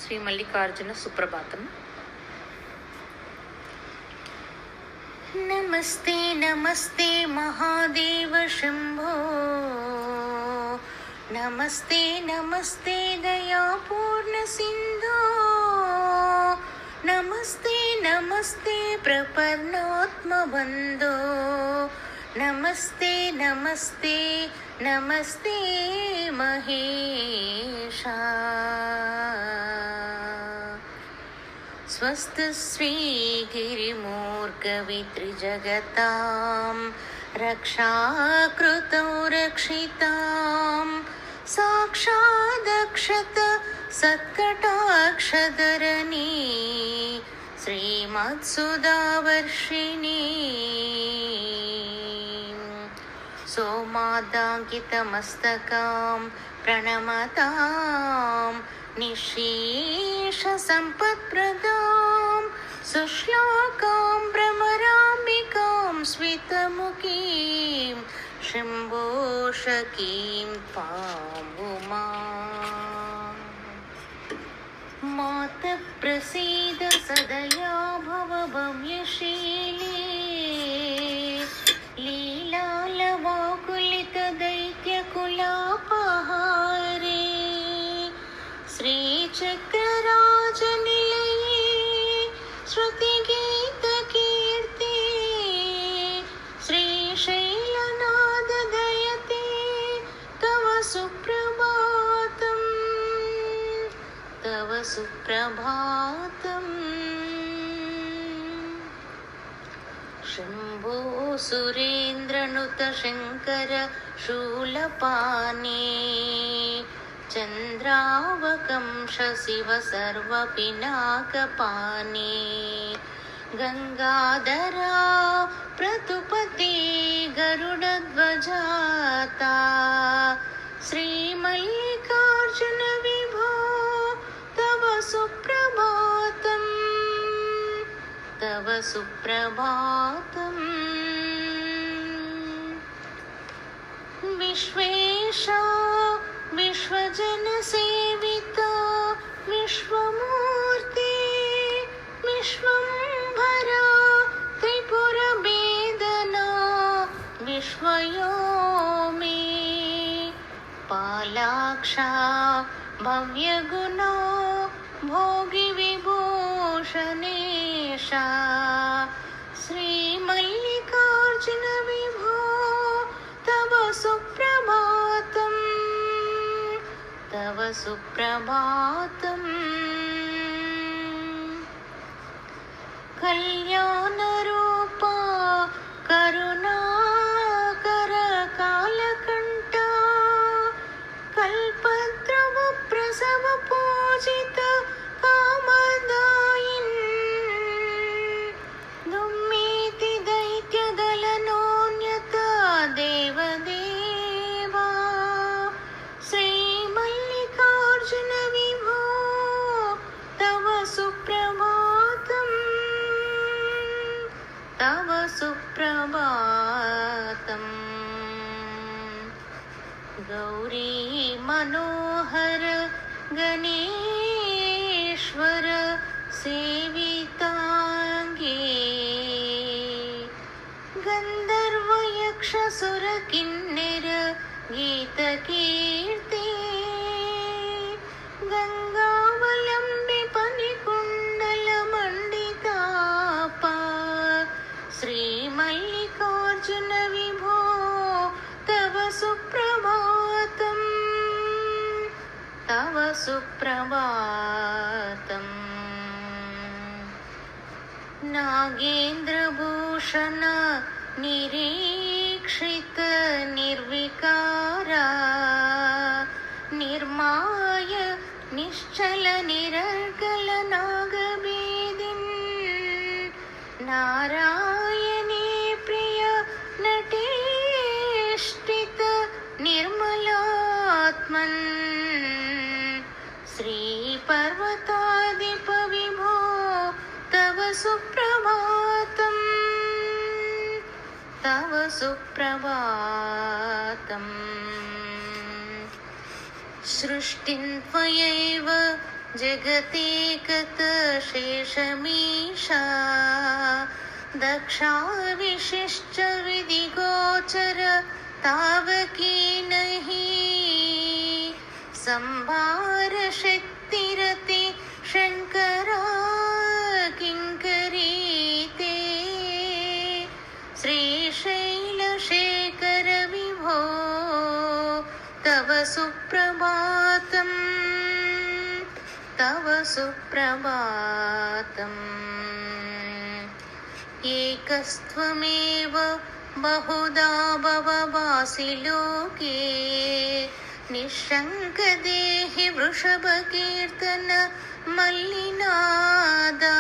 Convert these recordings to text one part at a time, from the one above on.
శ్రీ మల్లికార్జున సుప్రభాతం. నమస్తే నమస్తే మహాదేవ శంభో, నమస్తే నమస్తే దయాపూర్ణ సింధో, నమస్తే నమస్తే ప్రపన్నాత్మ బంధో, నమస్తే నమస్తే నమస్తే మహేశా. స్వస్తి శ్రీ గిరిమూర్ఖవిత్రిజగతాం రక్షాకృతౌ రక్షితాం సాక్షాదక్షత సత్కటాక్షధరణీ శ్రీమత్సుధావర్షిణీ. సోమాదాంకితమస్తకాం ప్రణమతాం నిశేష సంపత్ప్రదాం సుశ్లోకాం భ్రమరాంబికాం స్వితముఖీం శంభోషకీం త్వాం ఉమాం. మాతః ప్రసీద సదయా భవ భవ్యశీలే, లీలాలవాకులిత దైత్యకులాపహారే, శ్రీచక్రరాజనిలయే శృతిగీతకీర్తే, శ్రీశైలనాథదయతే తవ సుప్రభాతం, తవ సుప్రభాతం. శంభో సురేంద్రనుత శంకర శూలపాణే, చంద్రావకంశ శివ సర్వ పినాకపాణే, గంగాధరా ప్రతుపతే గరుడధ్వజాతా, శ్రీ మల్లికార్జున విభో తవ సుప్రభాతం, తవ సుప్రభాతం. విశ్వేశా విశ్వజనసేవితా విశ్వమూర్తి విశ్వంభరా త్రిపురభేదనా విశ్వయోమి, పాలాక్షా భవ్యగుణా భోగి విభూషణేశా, శ్రీ మల్లికార్జున విభో తవ సుప్రభాతం, తవ సుప్రభాతం. కళ్యాణరూపా కరుణాకర కాలకంఠ, కల్పద్రవ ప్రసవ పూజిత కామదాయిన్, దుమ్మేతి దైత్యదళనోన్యత దేవదేవా, శ్రీ మల్లికార్జున విభో తవ సుప్రభాతం, తవ సుప్రభాతం. గౌరీ మనోహర గణేశ్వర సేవితాంగే, గంధర్వ యక్షసుర కిన్నెర గీతకీర్తే, గంగావలంబి పనికుండల మండితాప, శ్రీ మల్లికార్జున విభో తవ సుప్రభాతం, తవ సుప్రభాతం. నాగేంద్రభూషణ నిరీక్షిత నిర్వికారా, నిర్మాయ నిశ్చల నిరర్గల నాగభేదిన్, నారాయణీ ప్రియ నటేష్టిత నిర్మలాత్మన్, శ్రీ పర్వతాధిప విభో తవ సుప్రభాతం, తవ సుప్రభాతం. సృష్టిం త్వయైవ जगतेकत शेषमीशा दक्षा विशिष्ट विधिगोचर तावकी नहीं संभार शक्तिरति शंकरा किंकरीते श्रीशैलशेखर विभो तव सुप्रभातम् तव सुप्रभातम् एकस्त्वमेव बहुधा भवभासि लोके निःशङ्कदेहि वृषभकीर्तन मल्लिनादा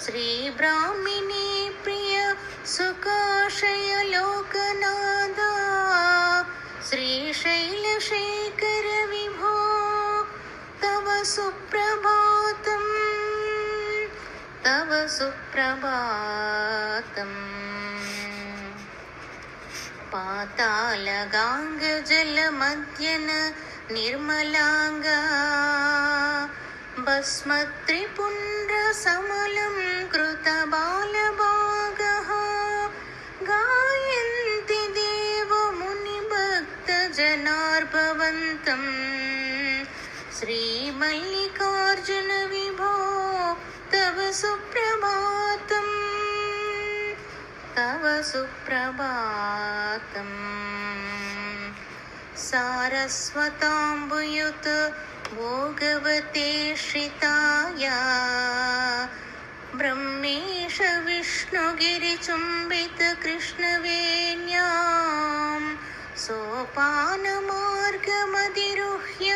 श्रीब्राह्मिणी प्रिय सुखाशय लोकनादा श्रीशैलशेखर विभो तव सुप्रभातम् तव सुप्रभातम् पातालगाङ्गजलमध्यन निर्मलाङ्गा भस्मत्रिपुण्ड्रसमलं कृतबालभागः गायन्ति देवमुनिभक्तजनार्भवन्तम् श्रीमल्लिकार्जुन विभो तव सुप्रभातम् तव सुप्रभातम् सारस्वताम्बुयुत भोगवते श्रिताया ब्रह्मेश विष्णुगिरिचुम्बित कृष्णवेण्यां सोपानमार्गमधिरुह्य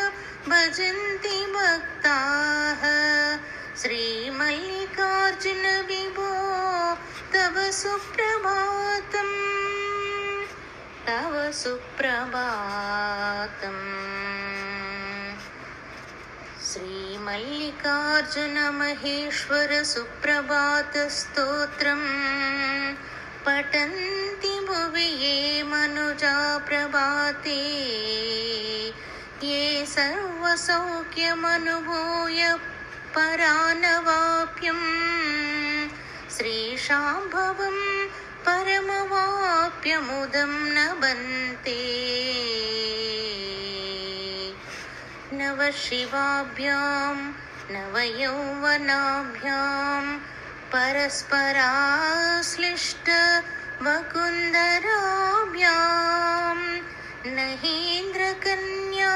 भजन्ति भक्ताः श्रीमल्लिकार्जुन विभो तव सुप्रभातम् तव सुप्रभातम् श्रीमल्लिकार्जुन महेश्वर सुप्रभात स्तोत्रम् पठन्ति भुवि ये मनुजा प्रभाते ये सर्वसौख्यमनुभूय परानवाप्यम् श्रीशाम्भवं परमवाप्यमुदं नबन्ते नवशिवाभ्यां नवयौवनाभ्यां परस्पराश्लिष्ट वकुन्धराभ्यां नहेन्द्रकन्या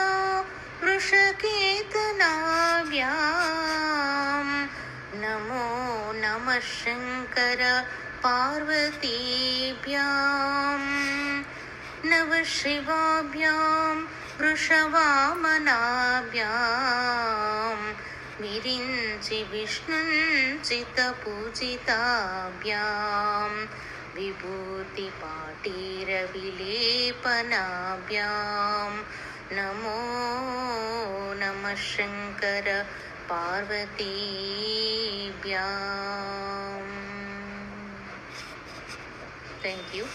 वृषकेतनाभ्यां नमो नमः शङ्कर पार्वतीभ्यां नवशिवाभ्यां वृषवामनाभ्यां विरिञ्चि विष्णुञ्चितपूजिताभ्यां विभूतिपाटीरविलेपनाभ्यां नमो नमः शङ्कर पार्वतीभ्यां. Thank you.